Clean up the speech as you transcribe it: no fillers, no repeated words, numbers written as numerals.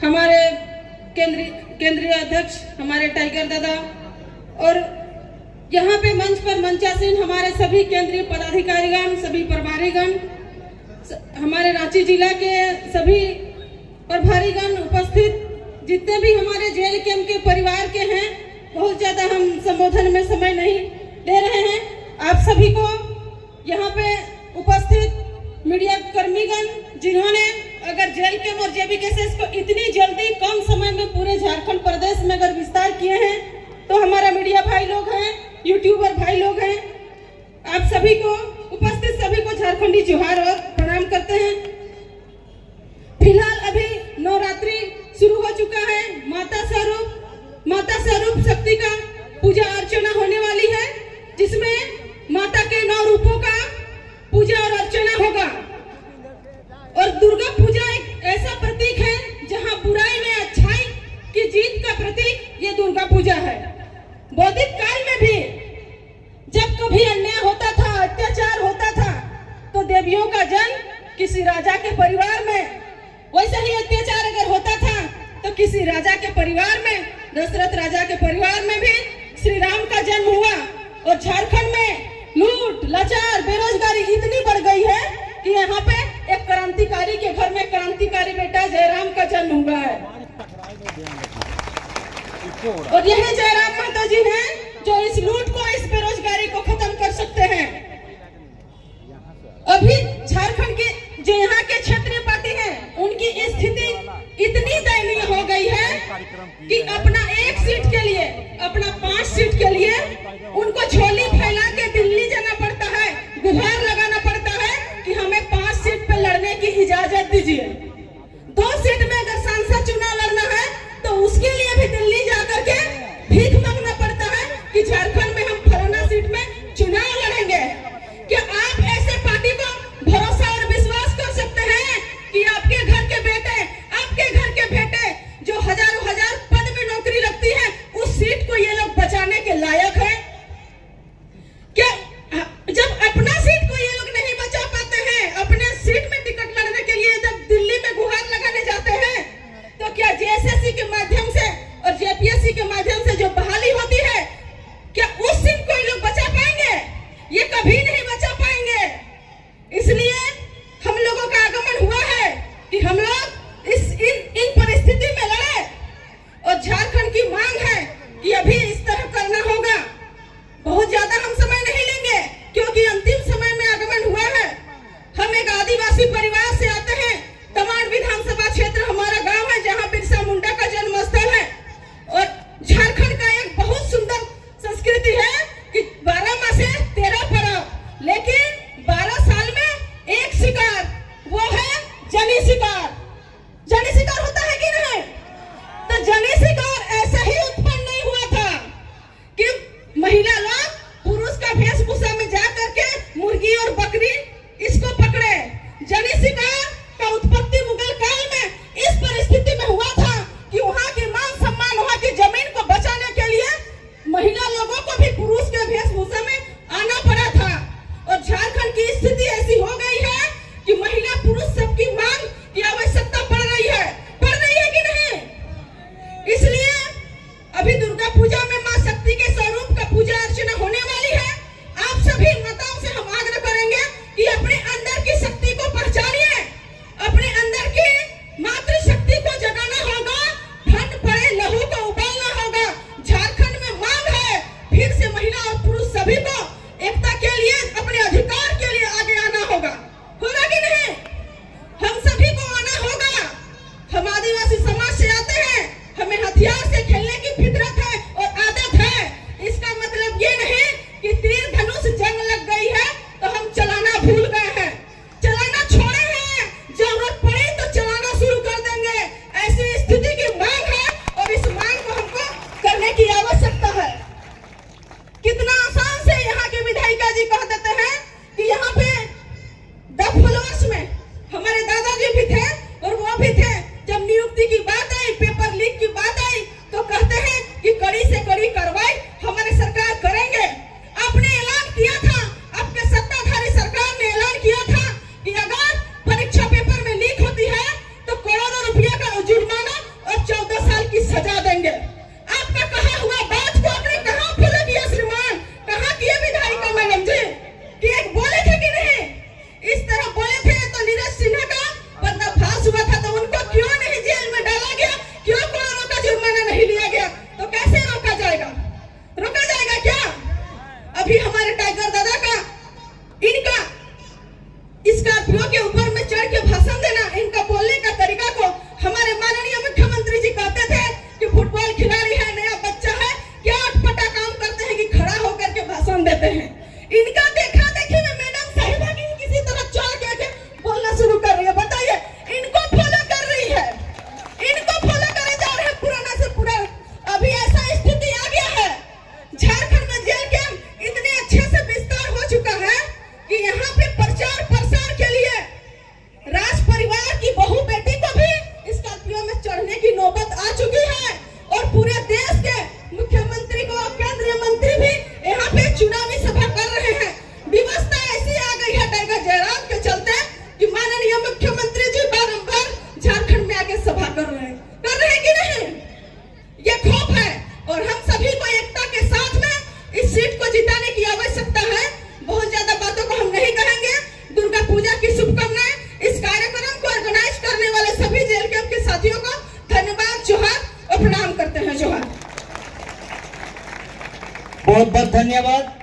हमारे केंद्रीय अध्यक्ष हमारे टाइगर दादा और यहाँ पे मंच पर मंचासीन हमारे सभी केंद्रीय पदाधिकारीगण, सभी प्रभारीगण, हमारे रांची जिला के सभी प्रभारीगण उपस्थित, जितने भी हमारे जेल कैंप के परिवार के हैं, बहुत ज्यादा हम संबोधन में समय नहीं दे रहे हैं। आप सभी को यहाँ पे उपस्थित मीडिया कर्मीगण, जिन्होंने अगर जेल कैंप और जेबी केसेस को इतनी जल्दी कम समय में पूरे झारखंड प्रदेश में अगर विस्तार किए हैं, तो हमारा मीडिया भाई लोग हैं, यूट्यूबर भाई लोग हैं, आप सभी को उपस्थित सभी को झारखंडी जोहार और प्रणाम करते हैं। फिलहाल अभी नवरात्रि शुरू हो चुका है। माता स्वरूप शक्ति का पूजा अर्चना होने वाली है, जिसमें माता के 9 रूपों का पूजा और अर्चना होगा। और दुर्गा पूजा एक ऐसा प्रतीक है जहां बुराई में अच्छाई की जीत का प्रतीक ये दुर्गा पूजा है। वैदिक काल में भी जब कभी अन्याय होता था, अत्याचार होता था, तो देवियों का जन्म किसी राजा के परिवार में, वैसे ही अत्याचार अगर होता था तो किसी राजा के परिवार में, दशरथ राजा के परिवार में भी श्री राम का जन्म हुआ। और झारखंड में लूट, लाचार, बेरोजगारी इतनी बढ़ गई है कि यहाँ पे एक क्रांतिकारी के घर में क्रांतिकारी बेटा जयराम का जन्म हुआ है। और यही जयराम माता जी हैं जो इस लूट को, इस बेरोजगारी को खत्म कर सकते हैं। अभी झारखंड के जो यहाँ के क्षेत्रीय पार्टी हैं, उनकी स्थिति इतनी दयनीय हो गई है कि अपना 1 सीट के लिए, अपना 5 सीट के लिए उनको झोली फैला के दिल्ली जाना पड़ता है, गुहार लगाना पड़ता है कि हमें 5 सीट पे लड़ने की इजाजत दीजिए। 2 सीट में अगर सांसद चुनाव लड़ना है तो उसके लिए भी दिल्ली जाकर के भीख मांगना पड़ता है कि झारखंड में हम फलाना सीट में चुनाव लड़ेंगे। क्या आप ऐसे पार्टी को भरोसा और विश्वास कर सकते हैं कि आपके घर के बेटे, आपके घर के बेटे जो हजारों पद में नौकरी लगती है, उस सीट को ये लोग बचाने के लायक है? क्या जब अपना सीट को ये लोग नहीं बचा पाते हैं, अपने सीट में टिकट लड़ने के लिए जब दिल्ली में गुहार लगाने जाते हैं, तो क्या जेएसएससी के माध्यम से और जेपीएससी के माध्यम से जो बहाली होती है, क्या उस सीट को ये लोग बचा पाएंगे? ये कभी नहीं बचा पाएंगे। इसलिए हम लोगों का आगमन हुआ है कि हम लोग इन परिस्थिति में लड़े। और झारखंड की मांग है कि अभी इस तरह करना होगा। बहुत ज्यादा हम समय नहीं लेंगे क्योंकि अंतिम समय में आगमन हुआ है। हम एक आदिवासी परिवार से आते हैं। तमाड़ विधानसभा क्षेत्र हमारा गांव है, जहां बिरसा मुंडा का जन्म स्थल है। और झारखंड का एक बहुत सुंदर संस्कृति है कि 12 मासे 13 पर्व, लेकिन 12 साल में एक शिकार, वो है जनी शिकार। जनी शिकार होता है कि नहीं? तो जनी शिकार ऐसा ही उत्पन्न नहीं हुआ था कि महिला लोग पुरुष का वेशभूषा में जा करके मुर्गी और बकरी इसको पकड़े। जनी शिकार का उत्पत्ति मुगल काल में इस परिस्थिति में हुआ था कि वहाँ की मान सम्मान, वहाँ की जमीन को बचाने के लिए महिला लोगों को भी पुरुष के वेशभूषा में आना पड़ा था। और झारखंड की स्थिति ऐसी हो गई है कि महिला पुरुष सबकी मांग की आवश्यकता पड़ रही है कि नहीं? इसलिए अभी दुर्गा पूजा में मां शक्ति के स्वरूप का पूजा अर्चना होने वाली है। आप सभी माताओं से हम आग्रह करेंगे कि अपने अंदर की शक्ति को पहचानिए, अपने अंदर की मातृशक्ति को जगाना होगा, ठंड पड़े लहू को उबालना होगा। झारखंड में मांग है फिर से महिला और पुरुष सभी को एकता के लिए, अपने अधिकार के लिए आगे आना होगा कि नहीं? हम सभी को आना होगा। हम आदिवासी समाज से आते हैं, हमें हथियार से खेलने की फितरत है और आदत है। इसका मतलब ये नहीं कि तीर धनुष जंग लग गई है तो हम चलाना भूल गए हैं, चलाना छोड़े हैं। जरूरत पड़ी तो चलाना शुरू कर देंगे। ऐसी स्थिति की मांग है और इस मांग को हमको करने की आवश्यकता है। कितना आसान से यहाँ के विधायिका जी कह देते हैं कि यहाँ पे 10 फॉलोअर्स में हमारे दादाजी भी थे और वो भी थे। जब नियुक्ति की बात आई, पेपर लीक की बात आई, तो कहते हैं कि कड़ी से कड़ी कार्रवाई हमारी सरकार करेंगे। आपने ऐलान किया था, आपके सत्ताधारी सरकार ने ऐलान किया था कि अगर परीक्षा पेपर में लीक होती है तो करोड़ों रुपया का जुर्माना खौफ है और हम सभी को एकता के साथ में इस सीट को जिताने की आवश्यकता है। बहुत ज्यादा बातों को हम नहीं कहेंगे। दुर्गा पूजा की शुभकामनाएं। इस कार्यक्रम को ऑर्गेनाइज करने वाले सभी जेल कैंप के साथियों को धन्यवाद, जोहार और प्रणाम करते हैं। जोहार। बहुत बहुत धन्यवाद।